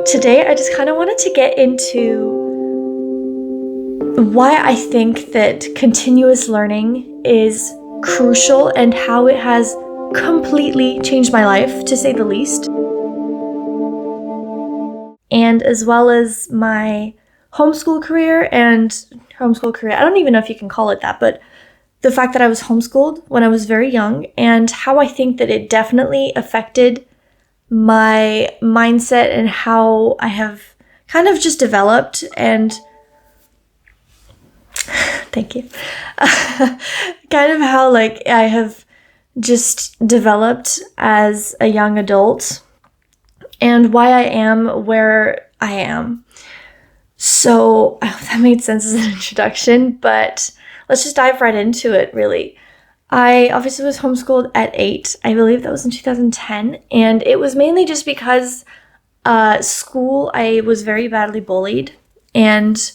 Today, I just kind of wanted to get into why I think that continuous learning is crucial and how it has completely changed my life, to say the least. And as well as my homeschool career. I don't even know if you can call it that, but the fact that I was homeschooled when I was very young and how I think that it definitely affected my mindset and how I have kind of just developed and thank you. Kind of how I have just developed as a young adult and why I am where I am. So I hope that made sense as an introduction, but let's just dive right into it, really. I obviously was homeschooled at 8. I believe that was in 2010. And it was mainly just because school, I was very badly bullied and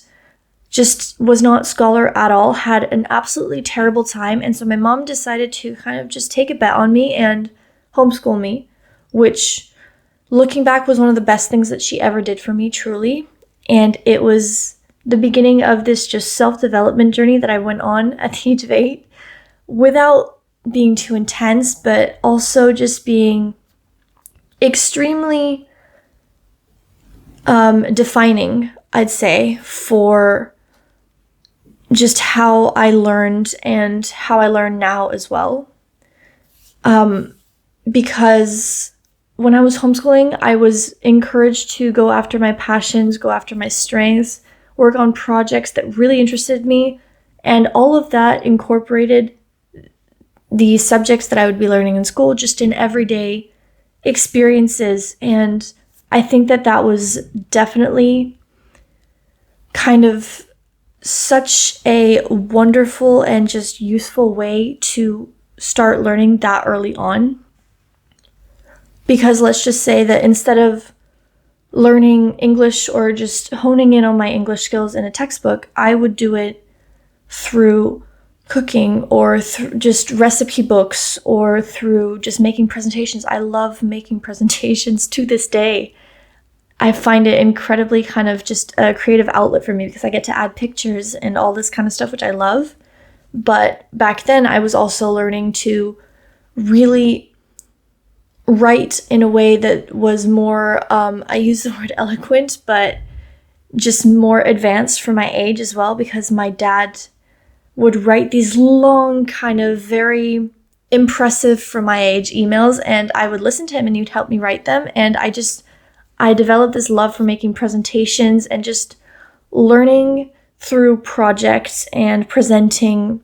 just was not scholar at all, had an absolutely terrible time. And so my mom decided to kind of just take a bet on me and homeschool me, which looking back was one of the best things that she ever did for me, truly. And it was the beginning of this just self-development journey that I went on at the age of 8 without being too intense, but also just being extremely defining, I'd say, for just how I learned and how I learn now as well. Because when I was homeschooling, I was encouraged to go after my passions, go after my strengths, work on projects that really interested me, and all of that incorporated the subjects that I would be learning in school just in everyday experiences. And I think that that was definitely kind of such a wonderful and just useful way to start learning that early on. Because let's just say that instead of learning English or just honing in on my English skills in a textbook, I would do it through cooking or just recipe books or through just making presentations. I love making presentations to this day. I find it incredibly kind of just a creative outlet for me because I get to add pictures and all this kind of stuff, which I love. But back then I was also learning to really write in a way that was more, I use the word eloquent, but just more advanced for my age as well, because my dad would write these long, kind of very impressive for my age emails, and I would listen to him and he'd help me write them. And I developed this love for making presentations and just learning through projects and presenting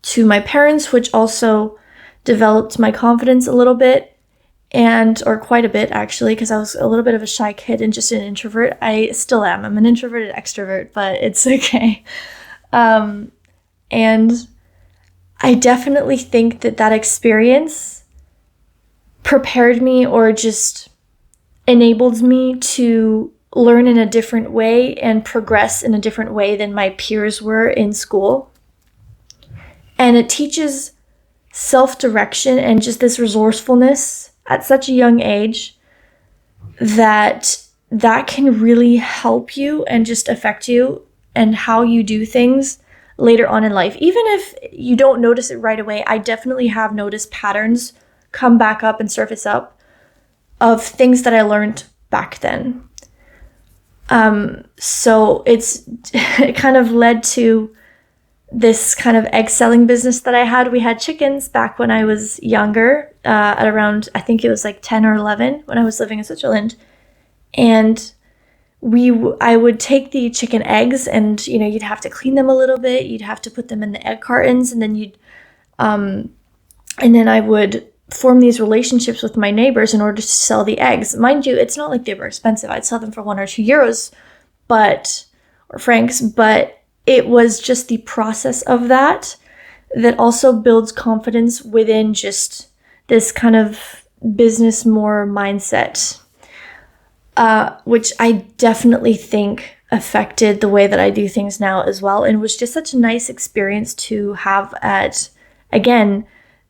to my parents, which also developed my confidence a little bit. Or quite a bit, actually, because I was a little bit of a shy kid and just an introvert. I still am. I'm an introverted extrovert, but it's okay. And I definitely think that that experience prepared me or just enabled me to learn in a different way and progress in a different way than my peers were in school. And it teaches self-direction and just this resourcefulness at such a young age that can really help you and just affect you and how you do things later on in life. Even if you don't notice it right away, I definitely have noticed patterns come back up and surface up of things that I learned back then. So it kind of led to this kind of egg selling business that I had. We had chickens back when I was younger, at around, I think it was like 10 or 11 when I was living in Switzerland. And I would take the chicken eggs and, you'd have to clean them a little bit. You'd have to put them in the egg cartons, and then and then I would form these relationships with my neighbors in order to sell the eggs. Mind you, it's not like they were expensive. I'd sell them for 1 or 2 euros, or francs, but it was just the process of that also builds confidence within just this kind of business more mindset, which I definitely think affected the way that I do things now as well, and was just such a nice experience to have at, again,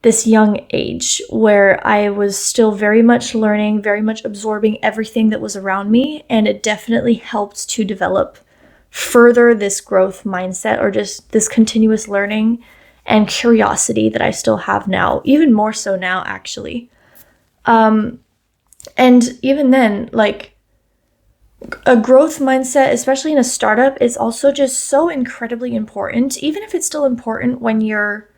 this young age where I was still very much learning, very much absorbing everything that was around me. And it definitely helped to develop further this growth mindset, or just this continuous learning and curiosity that I still have now, even more so now, actually. And even then, like, a growth mindset, especially in a startup, is also just so incredibly important, even if it's still important when you're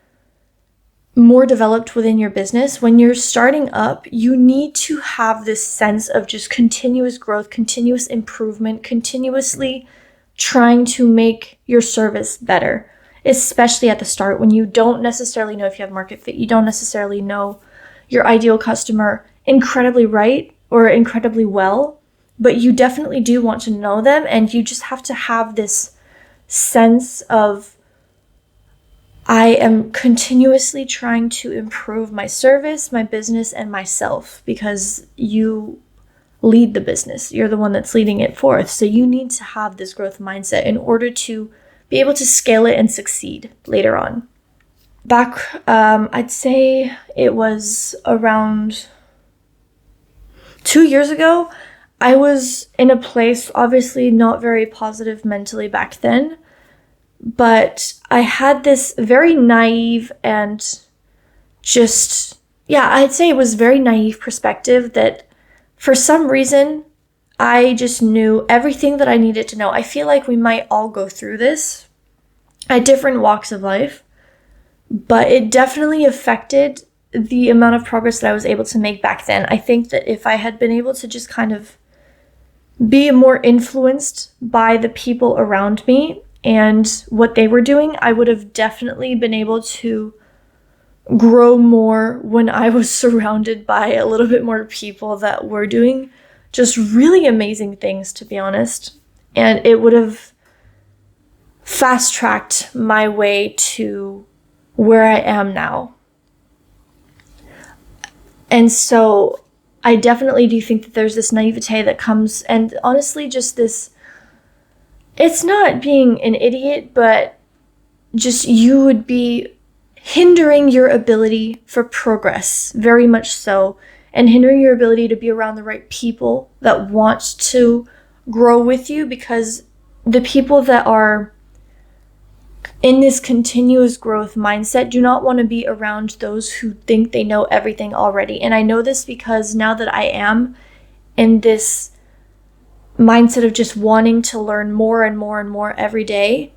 more developed within your business. When you're starting up, you need to have this sense of just continuous growth, continuous improvement, continuously trying to make your service better, especially at the start when you don't necessarily know if you have market fit. You don't necessarily know your ideal customer incredibly right or incredibly well, but you definitely do want to know them, and you just have to have this sense of, I am continuously trying to improve my service, my business, and myself, because you lead the business. You're the one that's leading it forth. So you need to have this growth mindset in order to be able to scale it and succeed later on. Back, I'd say it was around 2 years ago, I was in a place, obviously not very positive mentally back then, but I had this very naive and just, yeah, I'd say it was very naive perspective that for some reason, I just knew everything that I needed to know. I feel like we might all go through this at different walks of life, but it definitely affected the amount of progress that I was able to make back then. I think that if I had been able to just kind of be more influenced by the people around me and what they were doing, I would have definitely been able to grow more when I was surrounded by a little bit more people that were doing just really amazing things, to be honest. And it would have fast-tracked my way to where I am now. And so I definitely do think that there's this naivete that comes, and honestly, just this, it's not being an idiot, but just you would be hindering your ability for progress, very much so, and hindering your ability to be around the right people that want to grow with you, because the people that are in this continuous growth mindset do not want to be around those who think they know everything already. And I know this because now that I am in this mindset of just wanting to learn more and more and more every day,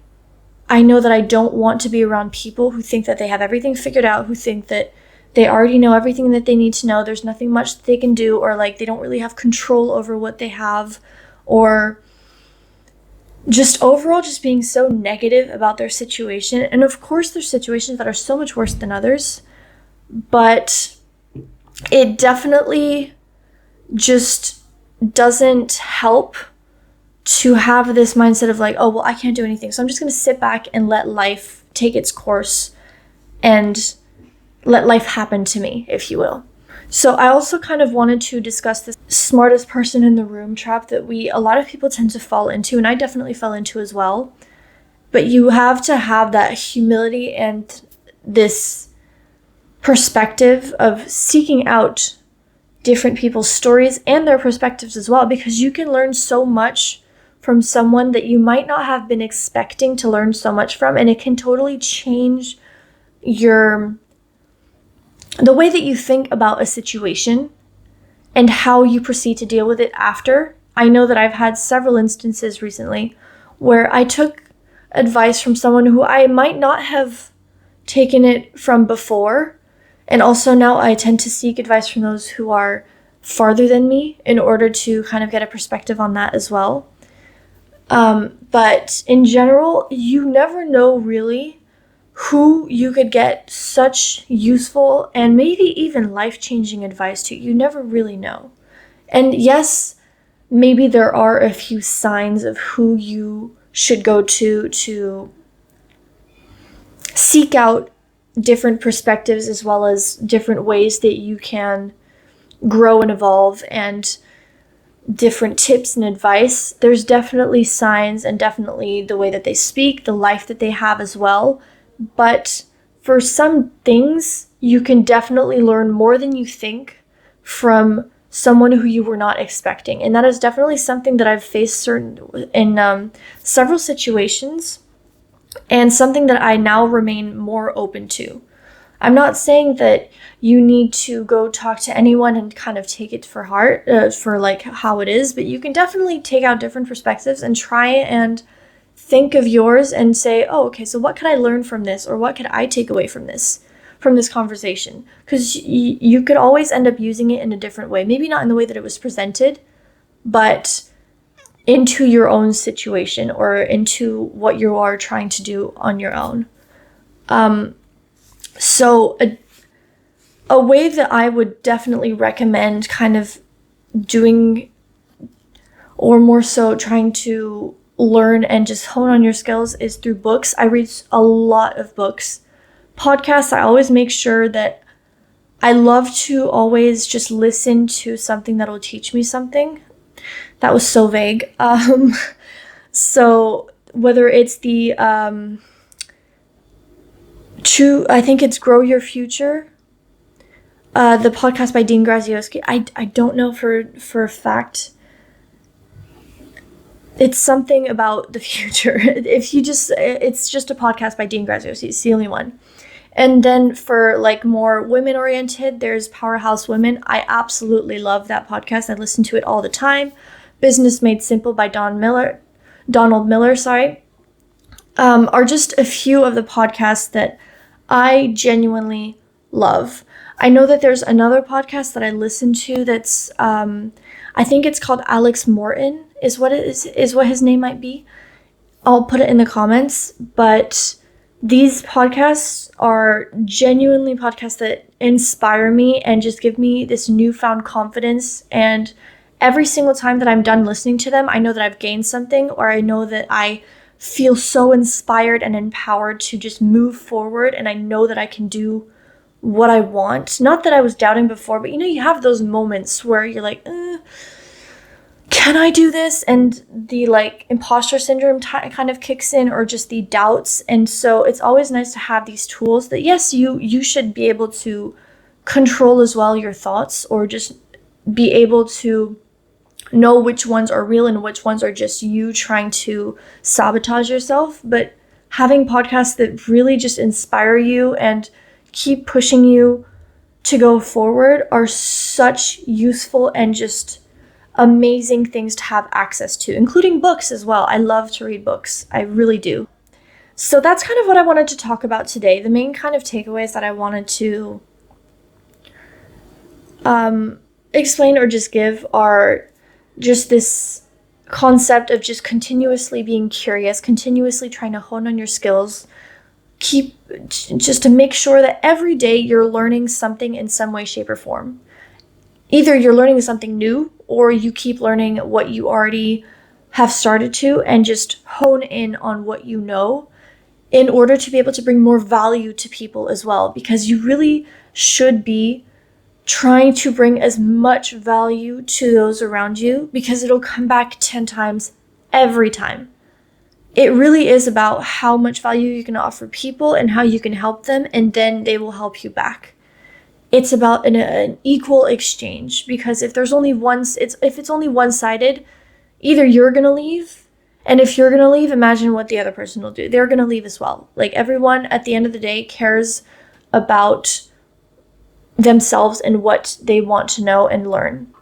I know that I don't want to be around people who think that they have everything figured out, who think that they already know everything that they need to know. There's nothing much that they can do, or like they don't really have control over what they have, or just overall just being so negative about their situation. And of course, there's situations that are so much worse than others, but it definitely just doesn't help to have this mindset of like, oh, well, I can't do anything, so I'm just going to sit back and let life take its course and let life happen to me, if you will. So I also kind of wanted to discuss this smartest person in the room trap that a lot of people tend to fall into, and I definitely fell into as well. But you have to have that humility and this perspective of seeking out different people's stories and their perspectives as well, because you can learn so much from someone that you might not have been expecting to learn so much from, and it can totally change the way that you think about a situation and how you proceed to deal with it after. I know that I've had several instances recently where I took advice from someone who I might not have taken it from before, and also now I tend to seek advice from those who are farther than me in order to kind of get a perspective on that as well. But in general, you never know really who you could get such useful and maybe even life-changing advice to. You never really know. And yes, maybe there are a few signs of who you should go to seek out different perspectives, as well as different ways that you can grow and evolve, and different tips and advice. There's definitely signs, and definitely the way that they speak, the life that they have as well. But for some things, you can definitely learn more than you think from someone who you were not expecting. And that is definitely something that I've faced in several situations, and something that I now remain more open to. I'm not saying that you need to go talk to anyone and kind of take it for heart, for like how it is, but you can definitely take out different perspectives and try and think of yours and say, oh, okay, so what could I learn from this? Or what could I take away from this conversation? Because you could always end up using it in a different way. Maybe not in the way that it was presented, but into your own situation or into what you are trying to do on your own. So a way that I would definitely recommend kind of doing, or more so trying to learn and just hone on your skills, is through books. I read a lot of books. Podcasts, I always make sure that I love to always just listen to something that'll teach me something. That was so vague. So whether it's I think it's Grow Your Future, the podcast by Dean Graziosi. I don't know for a fact. It's something about the future. It's just a podcast by Dean Graziosi. It's the only one. And then for like more women oriented, there's Powerhouse Women. I absolutely love that podcast. I listen to it all the time. Business Made Simple by Donald Miller, are just a few of the podcasts that I genuinely love. I know that there's another podcast that I listen to that's, I think it's called Alex Morton is what his name might be. I'll put it in the comments, but these podcasts are genuinely podcasts that inspire me and just give me this newfound confidence. And every single time that I'm done listening to them, I know that I've gained something, or I know that I feel so inspired and empowered to just move forward. And I know that I can do what I want. Not that I was doubting before, but you have those moments where you're like, can I do this? And the like imposter syndrome kind of kicks in, or just the doubts. And so it's always nice to have these tools that, yes, you should be able to control as well your thoughts, or just be able to know which ones are real and which ones are just you trying to sabotage yourself. But having podcasts that really just inspire you and keep pushing you to go forward are such useful and just amazing things to have access to, including books as well. I love to read books. I really do. So that's kind of what I wanted to talk about today. The main kind of takeaways that I wanted to explain or just give are just this concept of just continuously being curious, continuously trying to hone on your skills, just to make sure that every day you're learning something in some way, shape, or form. Either you're learning something new, or you keep learning what you already have started to, and just hone in on what you know in order to be able to bring more value to people as well. Because you really should be trying to bring as much value to those around you, because it'll come back 10 times every time. It really is about how much value you can offer people and how you can help them, and then they will help you back. It's about an equal exchange, because if it's only one-sided, either you're going to leave, and if you're going to leave, imagine what the other person will do. They're going to leave as well. Like, everyone at the end of the day cares about themselves and what they want to know and learn.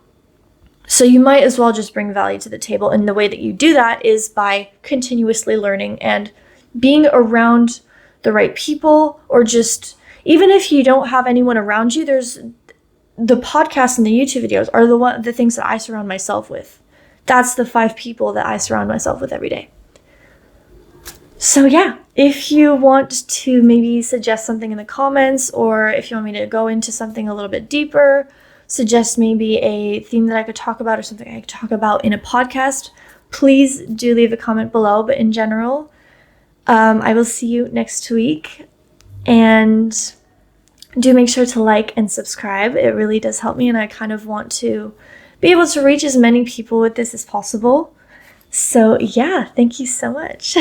So you might as well just bring value to the table. And the way that you do that is by continuously learning and being around the right people, or just, even if you don't have anyone around you, there's the podcasts and the YouTube videos are the things that I surround myself with. That's the 5 people that I surround myself with every day. So yeah, if you want to maybe suggest something in the comments, or if you want me to go into something a little bit deeper, suggest maybe a theme that I could talk about or something I could talk about in a podcast, please do leave a comment below. But in general, I will see you next week. And do make sure to like and subscribe. It really does help me, and I kind of want to be able to reach as many people with this as possible. So yeah, thank you so much.